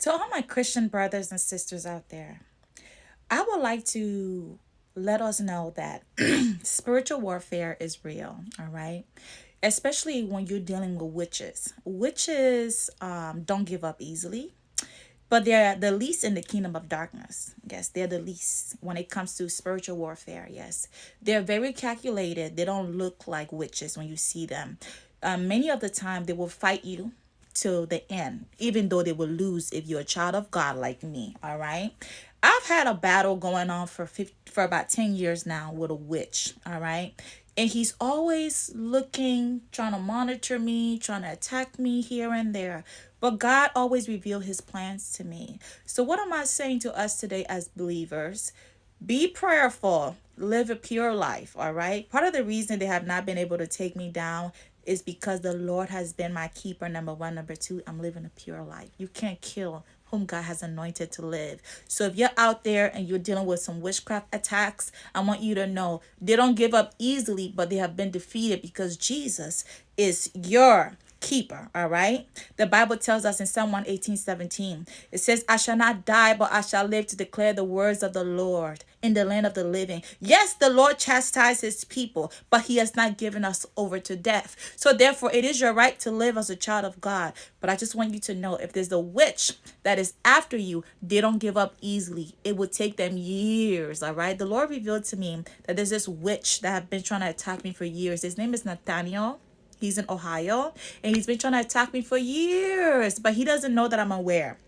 To all my Christian brothers and sisters out there, I would like to let us know that spiritual warfare is real, all right? Especially when you're dealing with witches. Witches don't give up easily, but they're the least in the kingdom of darkness. Yes, they're the least when it comes to spiritual warfare. Yes, they're very calculated. They don't look like witches when you see them. Many of the time, they will fight you to the end, even though they will lose if you're a child of God like me. All right. I've had a battle going on for about 10 years now with a witch. All right. And he's always looking, trying to monitor me, trying to attack me here and there. But God always revealed his plans to me. So, what am I saying to us today as believers? Be prayerful, live a pure life, all right? Part of the reason they have not been able to take me down is because the Lord has been my keeper, number one. Number two, I'm living a pure life. You can't kill whom God has anointed to live. So if you're out there and you're dealing with some witchcraft attacks, I want you to know they don't give up easily, but they have been defeated because Jesus is your keeper. All right. The Bible tells us in Psalm 118:17, it says, I shall not die, but I shall live to declare the words of the Lord in the land of the living. Yes, the Lord chastises his people, but he has not given us over to death. So therefore, it is your right to live as a child of God. But I just want you to know, if there's a witch that is after you, they don't give up easily. It would take them years. All right. The Lord revealed to me that there's this witch that have been trying to attack me for years. His name is Nathaniel. He's in Ohio, and he's been trying to attack me for years, but he doesn't know that I'm aware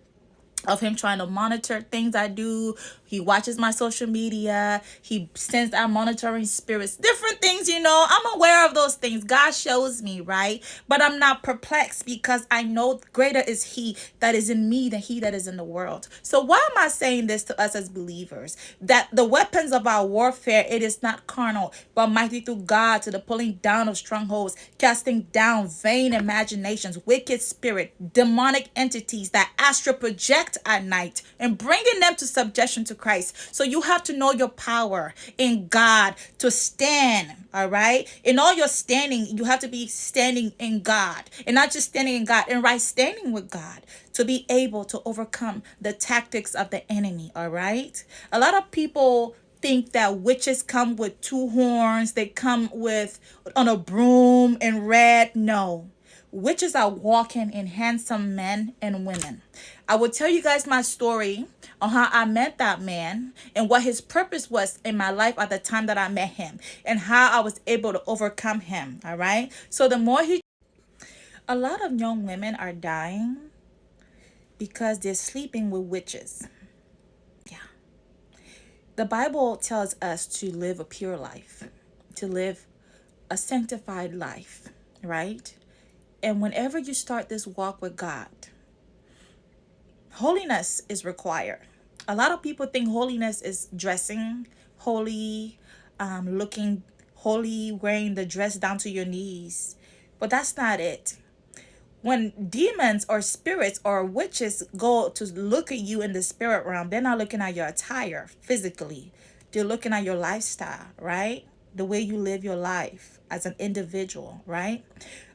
of him trying to monitor things I do. He watches my social media. He sends out monitoring spirits, different things, I'm aware of those things. God shows me, right? But I'm not perplexed because I know greater is he that is in me than he that is in the world. So why am I saying this to us as believers? That the weapons of our warfare, it is not carnal, but mighty through God to the pulling down of strongholds, casting down vain imaginations, wicked spirit, demonic entities that astral project at night, and bringing them to subjection to Christ. So you have to know your power in God to stand. All right. In all your standing, you have to be standing in God, and not just standing in God, and right standing with God to be able to overcome the tactics of the enemy. All right. A lot of people think that witches come with two horns, they come with on a broom and red. No. Witches are walking in handsome men and women. I will tell you guys my story on how I met that man and what his purpose was in my life at the time that I met him, and how I was able to overcome him. All right. So the more he, a lot of young women are dying because they're sleeping with witches. Yeah. The Bible tells us to live a pure life, to live a sanctified life, right? And whenever you start this walk with God, holiness is required. A lot of people think holiness is dressing holy, looking holy, wearing the dress down to your knees. But that's not it. When demons or spirits or witches go to look at you in the spirit realm, they're not looking at your attire physically. They're looking at your lifestyle, right? The way you live your life as an individual, right?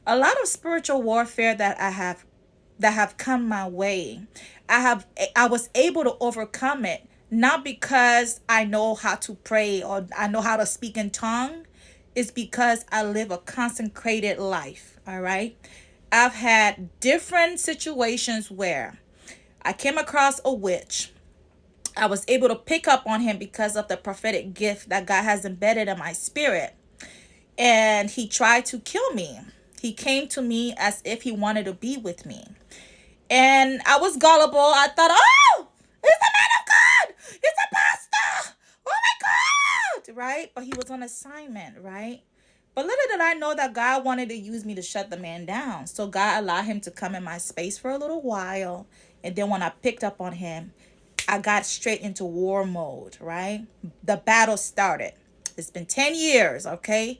A lot of spiritual warfare that have come my way, I was able to overcome it, not because I know how to pray or I know how to speak in tongue. It's because I live a consecrated life. All right. I've had different situations where I came across a witch. I was able to pick up on him because of the prophetic gift that God has embedded in my spirit. And he tried to kill me. He came to me as if he wanted to be with me. And I was gullible. I thought, oh, it's a man of God. It's a pastor. Oh my God. Right? But he was on assignment, right? But little did I know that God wanted to use me to shut the man down. So God allowed him to come in my space for a little while. And then when I picked up on him, I got straight into war mode, right? The battle started. It's been 10 years, okay?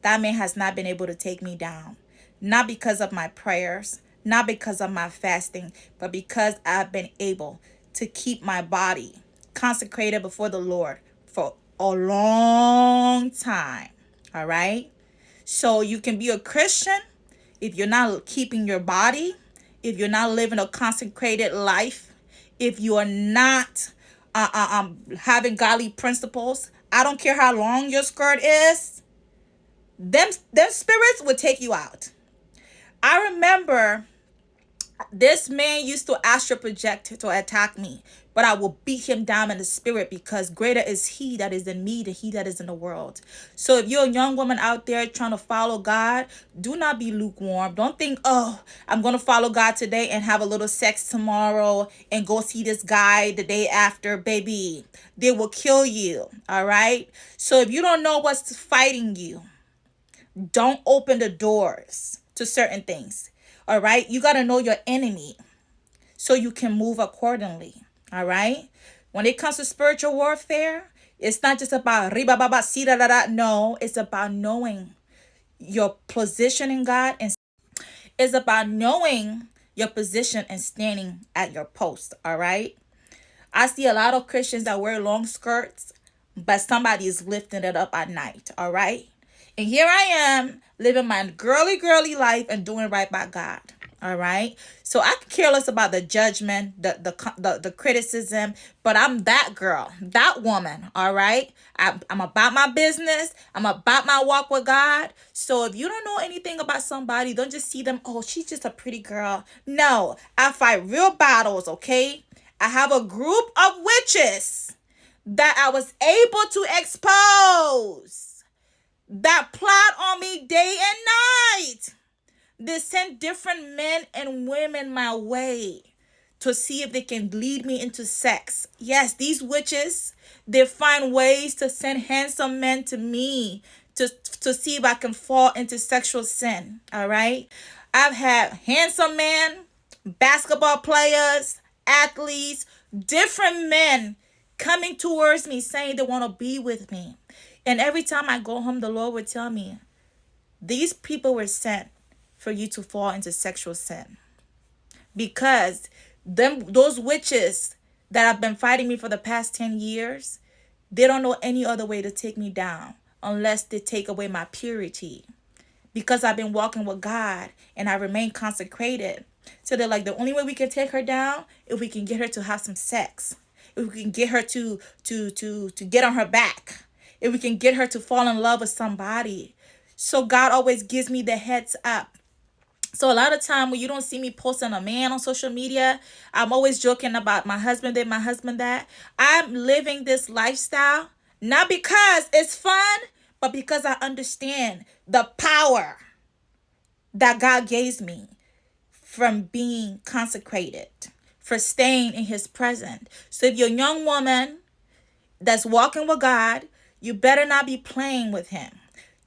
That man has not been able to take me down. Not because of my prayers, not because of my fasting, but because I've been able to keep my body consecrated before the Lord for a long time. All right? So you can be a Christian if you're not keeping your body, if you're not living a consecrated life, if you are not having godly principles, I don't care how long your skirt is, them spirits would take you out. I remember this man used to astral project to attack me, but I will beat him down in the spirit, because greater is he that is in me than he that is in the world. So if you're a young woman out there trying to follow God, do not be lukewarm. Don't think, oh, I'm going to follow God today and have a little sex tomorrow and go see this guy the day after. Baby, they will kill you. All right. So if you don't know what's fighting you, don't open the doors to certain things. All right. You got to know your enemy so you can move accordingly. All right. When it comes to spiritual warfare, it's not just about riba baba si da da da. No, it's about knowing your position in God, and it's about knowing your position and standing at your post. All right. I see a lot of Christians that wear long skirts, but somebody is lifting it up at night. All right. And here I am living my girly life and doing right by God. All right. So I can care less about the judgment, the criticism, but I'm that girl, that woman. All right. I'm about my business. I'm about my walk with God. So if you don't know anything about somebody, don't just see them, oh, she's just a pretty girl. No, I fight real battles. Okay. I have a group of witches that I was able to expose that plot on me day and night. They send different men and women my way to see if they can lead me into sex. Yes, these witches, they find ways to send handsome men to me to see if I can fall into sexual sin. All right. I've had handsome men, basketball players, athletes, different men coming towards me saying they want to be with me. And every time I go home, the Lord would tell me, these people were sent for you to fall into sexual sin. Because those witches that have been fighting me for the past 10 years, they don't know any other way to take me down unless they take away my purity. Because I've been walking with God and I remain consecrated. So they're like, the only way we can take her down if we can get her to have some sex. If we can get her to get on her back. If we can get her to fall in love with somebody. So God always gives me the heads up. So a lot of time when you don't see me posting a man on social media, I'm always joking about my husband this, my husband that. I'm living this lifestyle, not because it's fun, but because I understand the power that God gave me from being consecrated, for staying in his presence. So if you're a young woman that's walking with God, you better not be playing with him.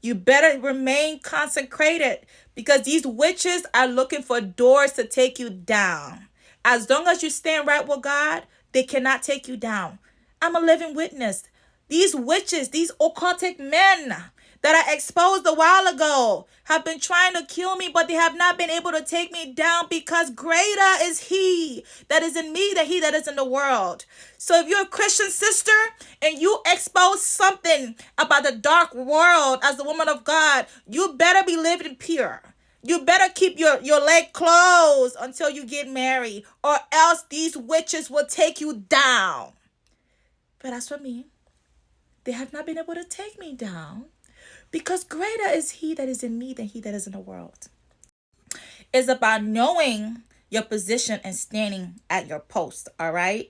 You better remain consecrated, because these witches are looking for doors to take you down. As long as you stand right with God, they cannot take you down. I'm a living witness. These witches, these occultic men that I exposed a while ago have been trying to kill me, but they have not been able to take me down, because greater is he that is in me than he that is in the world. So if you're a Christian sister and you expose something about the dark world as the woman of God, you better be living pure. You better keep your leg closed until you get married, or else these witches will take you down. But as for me, they have not been able to take me down, because greater is he that is in me than he that is in the world. It's about knowing your position and standing at your post, all right?